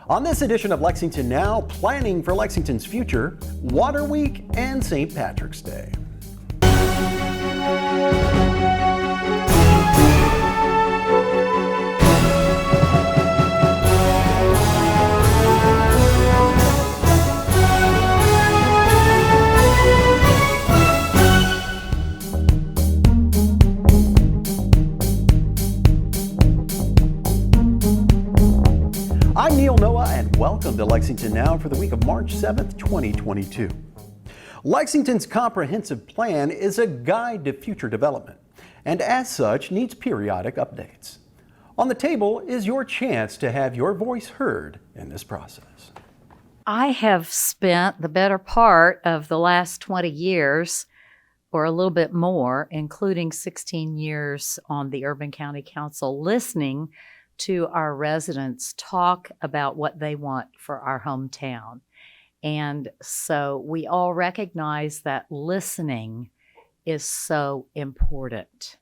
On this edition of Lexington Now, planning for Lexington's future, Water Week and St. Patrick's Day. I'm Neil Noah, and welcome to Lexington Now for the week of March 7th, 2022. Lexington's comprehensive plan is a guide to future development, and as such needs periodic updates. On the table is your chance to have your voice heard in this process. I have spent the better part of the last 20 years, or a little bit more, including 16 years on the Urban County Council, listening to our residents talk about what they want for our hometown. And so we all recognize that listening is so important.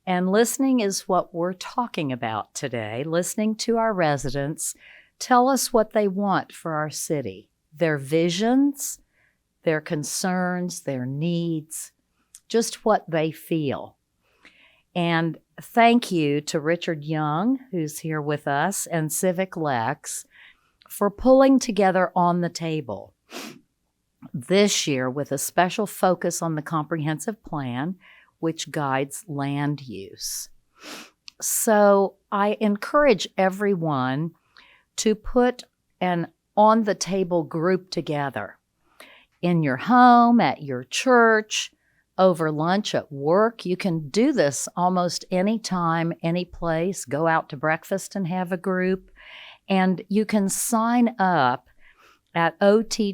And listening is what we're talking about today, listening to our residents tell us what they want for our city, their visions, their concerns, their needs, just what they feel. And thank you to Richard Young, who's here with us, and Civic Lex for pulling together On the Table this year with a special focus on the comprehensive plan, which guides land use. So I encourage everyone to put an On the Table group together in your home, at your church, over lunch at work. You can do this almost any time, any place. Go out to breakfast and have a group. And you can sign up at ottlex.org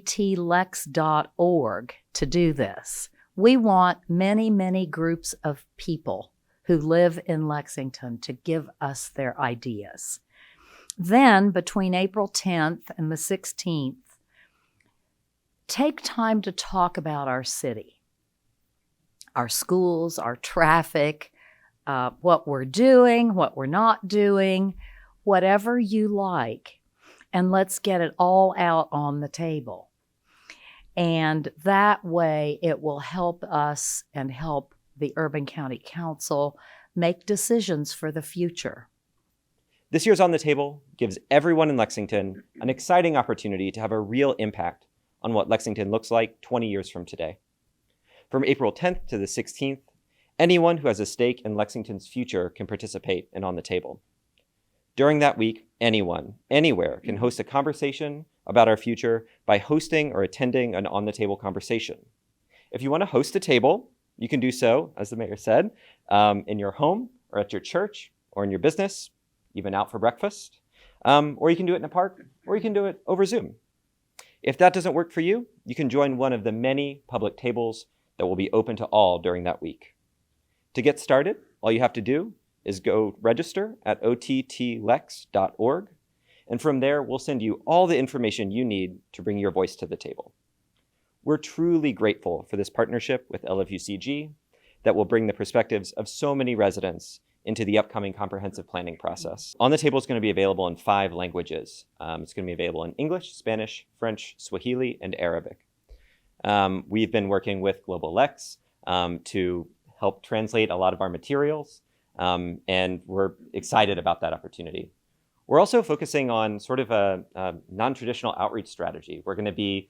to do this. We want many, many groups of people who live in Lexington to give us their ideas. Then, between April 10th and the 16th, take time to talk about our city, our schools, our traffic, what we're doing, what we're not doing, whatever you like. And let's get it all out on the table. And that way it will help us and help the Urban County Council make decisions for the future. This year's On the Table gives everyone in Lexington an exciting opportunity to have a real impact on what Lexington looks like 20 years from today. From April 10th to the 16th, anyone who has a stake in Lexington's future can participate in On the Table. During that week, anyone, anywhere, can host a conversation about our future by hosting or attending an On the Table conversation. If you want to host a table, you can do so, as the mayor said, in your home or at your church or in your business, even out for breakfast, or you can do it in a park, or you can do it over Zoom. If that doesn't work for you, you can join one of the many public tables that will be open to all during that week. To get started, all you have to do is go register at ottlex.org, and from there, we'll send you all the information you need to bring your voice to the table. We're truly grateful for this partnership with LFUCG that will bring the perspectives of so many residents into the upcoming comprehensive planning process. On the Table is going to be available in 5 languages. It's going to be available in English, Spanish, French, Swahili, and Arabic. We've been working with Global Lex to help translate a lot of our materials, and we're excited about that opportunity. We're also focusing on sort of a non-traditional outreach strategy. We're going to be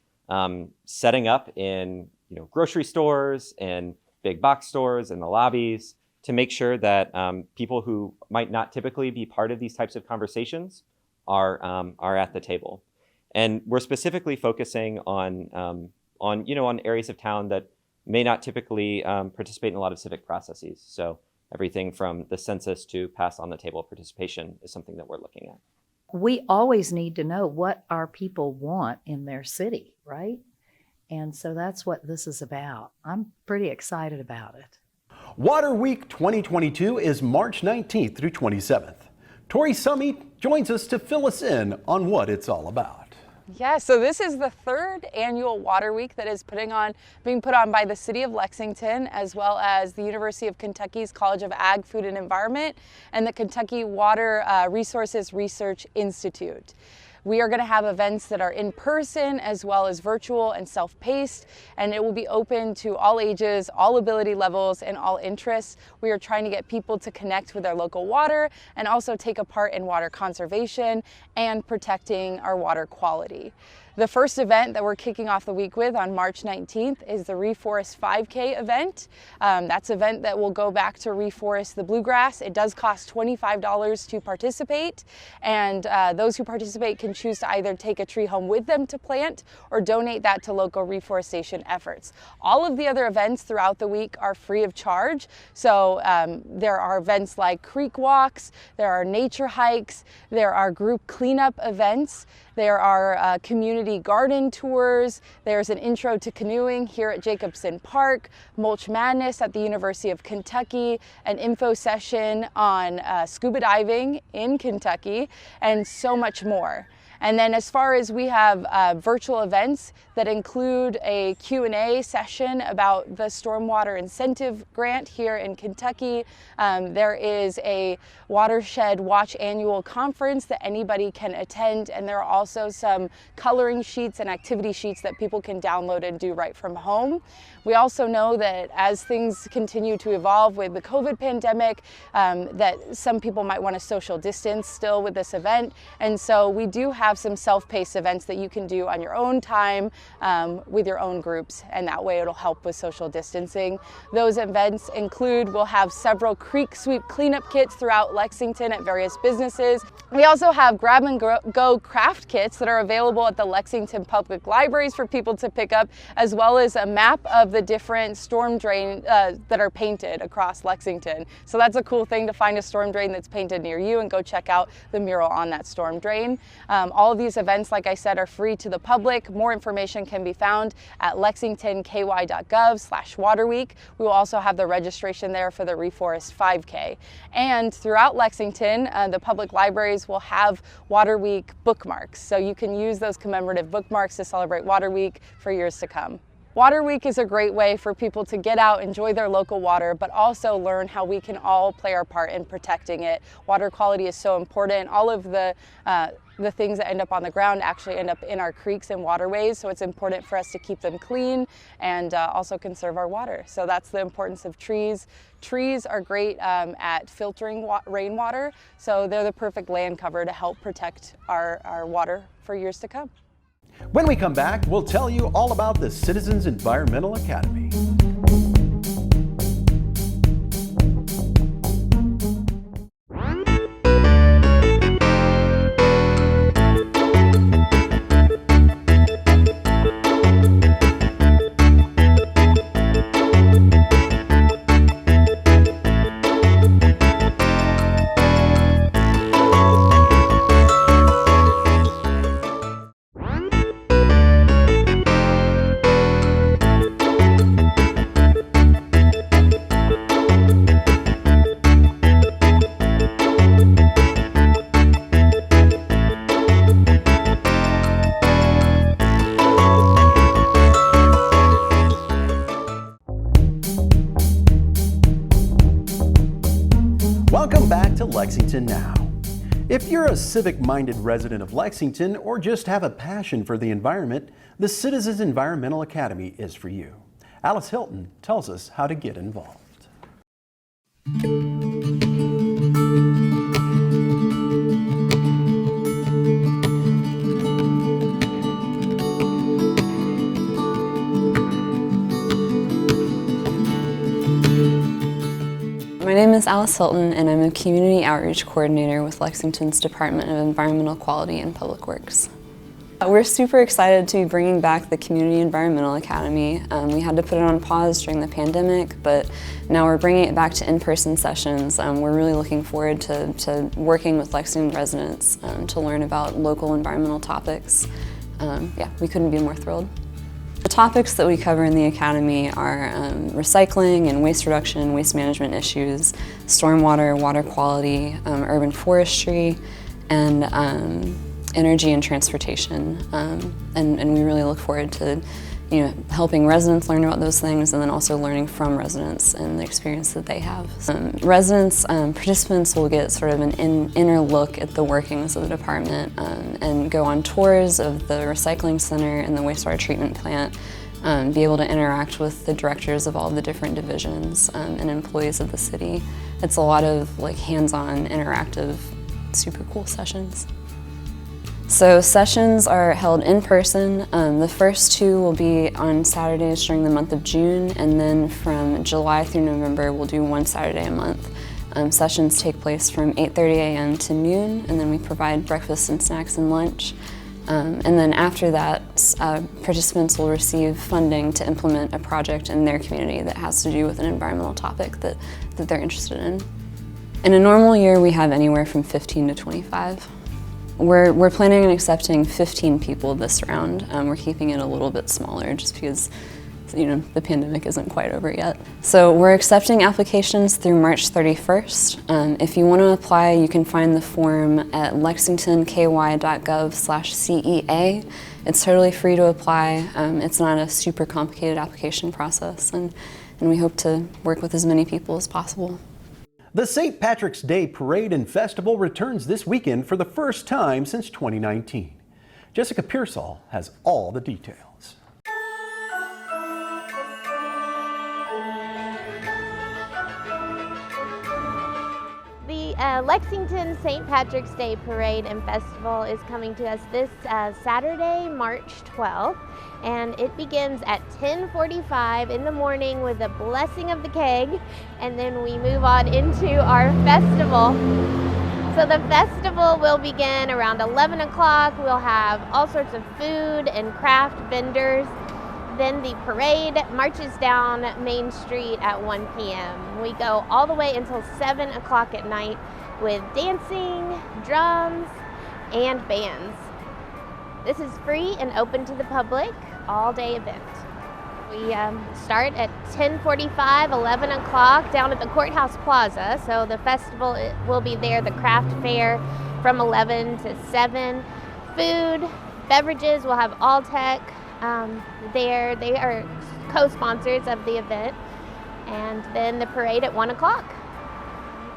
setting up in grocery stores and big box stores and the lobbies to make sure that people who might not typically be part of these types of conversations are at the table. And we're specifically focusing on areas of town that may not typically participate in a lot of civic processes. So everything from the census to pass on the table participation is something that we're looking at. We always need to know what our people want in their city, right? And so that's what this is about. I'm pretty excited about it. Water Week 2022 is March 19th through 27th. Tori Summey joins us to fill us in on what it's all about. Yeah, so this is the 3rd annual Water Week that is being put on by the City of Lexington, as well as the University of Kentucky's College of Ag, Food and Environment, and the Kentucky Water Resources Research Institute. We are going to have events that are in person as well as virtual and self-paced, and it will be open to all ages, all ability levels, and all interests. We are trying to get people to connect with their local water and also take a part in water conservation and protecting our water quality. The first event that we're kicking off the week with on March 19th is the Reforest 5K event. That's an event that will go back to reforest the bluegrass. It does cost $25 to participate, and those who participate can choose to either take a tree home with them to plant or donate that to local reforestation efforts. All of the other events throughout the week are free of charge. So there are events like creek walks, there are nature hikes, there are group cleanup events, there are community garden tours, there's an intro to canoeing here at Jacobson Park, Mulch Madness at the University of Kentucky, an info session on scuba diving in Kentucky, and so much more. And then as far as we have virtual events that include a Q&A session about the Stormwater Incentive Grant here in Kentucky. There is a Watershed Watch annual conference that anybody can attend, and there are also some coloring sheets and activity sheets that people can download and do right from home. We also know that as things continue to evolve with the COVID pandemic, that some people might want to social distance still with this event. And so we do have some self-paced events that you can do on your own time with your own groups, and that way it'll help with social distancing. Those events include, we'll have several creek sweep cleanup kits throughout Lexington at various businesses. We also have grab and go craft kits that are available at the Lexington Public Libraries for people to pick up, as well as a map of the different storm drain that are painted across Lexington. So that's a cool thing, to find a storm drain that's painted near you and go check out the mural on that storm drain. All of these events, like I said, are free to the public. More information can be found at lexingtonky.gov/waterweek. We will also have the registration there for the Reforest 5K. And throughout Lexington, the public libraries will have Water Week bookmarks. So you can use those commemorative bookmarks to celebrate Water Week for years to come. Water Week is a great way for people to get out, enjoy their local water, but also learn how we can all play our part in protecting it. Water quality is so important. All of the things that end up on the ground actually end up in our creeks and waterways, so it's important for us to keep them clean and also conserve our water. So that's the importance of trees. Trees are great at filtering rainwater, so they're the perfect land cover to help protect our water for years to come. When we come back, we'll tell you all about the Citizens Environmental Academy. Welcome back to Lexington Now. If you're a civic-minded resident of Lexington or just have a passion for the environment, the Citizens Environmental Academy is for you. Alice Hilton tells us how to get involved. My name is Alice Hilton, and I'm a Community Outreach Coordinator with Lexington's Department of Environmental Quality and Public Works. We're super excited to be bringing back the Community Environmental Academy. We had to put it on pause during the pandemic, but now we're bringing it back to in-person sessions. We're really looking forward to working with Lexington residents to learn about local environmental topics. Yeah, we couldn't be more thrilled. The topics that we cover in the Academy are recycling and waste reduction, waste management issues, stormwater, water quality, urban forestry, and energy and transportation. And we really look forward to helping residents learn about those things, and then also learning from residents and the experience that they have. Participants will get sort of an inner look at the workings of the department and go on tours of the recycling center and the wastewater treatment plant, be able to interact with the directors of all the different divisions and employees of the city. It's a lot of hands-on, interactive, super cool sessions. So sessions are held in person. The first two will be on Saturdays during the month of June, and then from July through November we'll do one Saturday a month. Sessions take place from 8:30 a.m. to noon, and then we provide breakfast and snacks and lunch. And then after that, participants will receive funding to implement a project in their community that has to do with an environmental topic that they're interested in. In a normal year, we have anywhere from 15 to 25. We're planning on accepting 15 people this round. We're keeping it a little bit smaller just because the pandemic isn't quite over yet. So we're accepting applications through March 31st. If you want to apply, you can find the form at lexingtonky.gov/CEA. It's totally free to apply. It's not a super complicated application process, and we hope to work with as many people as possible. The St. Patrick's Day Parade and Festival returns this weekend for the first time since 2019. Jessica Pearsall has all the details. The Lexington St. Patrick's Day Parade and Festival is coming to us this Saturday, March 12th, and it begins at 10:45 in the morning with a blessing of the keg, and then we move on into our festival. So the festival will begin around 11 o'clock. We'll have all sorts of food and craft vendors. Then the parade marches down Main Street at 1 p.m. We go all the way until 7 o'clock at night with dancing, drums, and bands. This is free and open to the public, all-day event. We start at 10:45, 11 o'clock down at the Courthouse Plaza. So the festival will be there, the craft fair from 11 to 7. Food, beverages, we'll have Alltech there. They are co-sponsors of the event. And then the parade at 1 o'clock.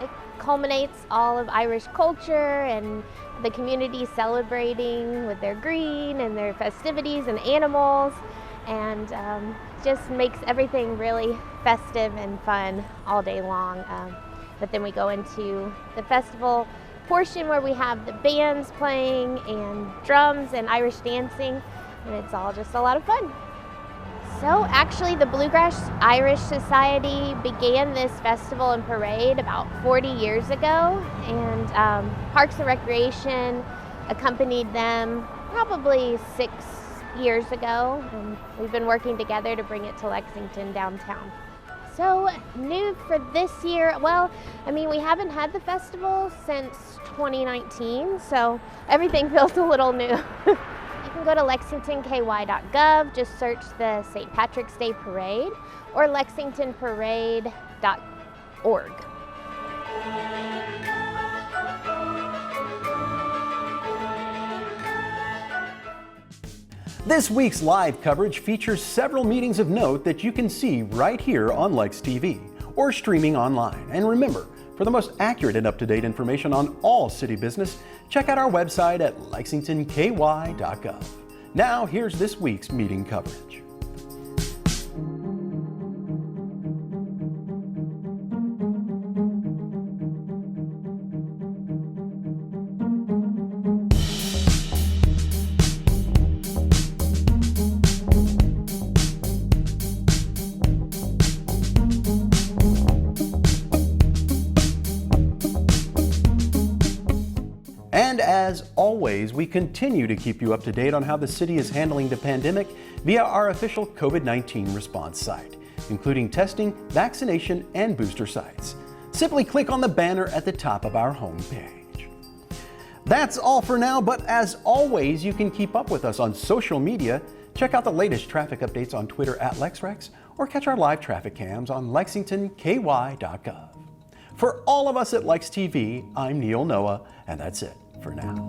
It culminates all of Irish culture and the community celebrating with their green and their festivities and animals, and just makes everything really festive and fun all day long. But then we go into the festival portion where we have the bands playing and drums and Irish dancing, and it's all just a lot of fun. So actually the Bluegrass Irish Society began this festival and parade about 40 years ago, and Parks and Recreation accompanied them probably 6 years ago, and we've been working together to bring it to Lexington downtown. So new for this year, well, I mean, we haven't had the festival since 2019, so everything feels a little new. You can go to lexingtonky.gov, just search the St. Patrick's Day Parade, or lexingtonparade.org. This week's live coverage features several meetings of note that you can see right here on Lex TV or streaming online. And remember, for the most accurate and up-to-date information on all city business, check out our website at lexingtonky.gov. Now, here's this week's meeting coverage. And as always, we continue to keep you up to date on how the city is handling the pandemic via our official COVID-19 response site, including testing, vaccination, and booster sites. Simply click on the banner at the top of our homepage. That's all for now, but as always, you can keep up with us on social media. Check out the latest traffic updates on Twitter at LexRex, or catch our live traffic cams on lexingtonky.gov. For all of us at Lex TV, I'm Neil Noah, and that's it for now.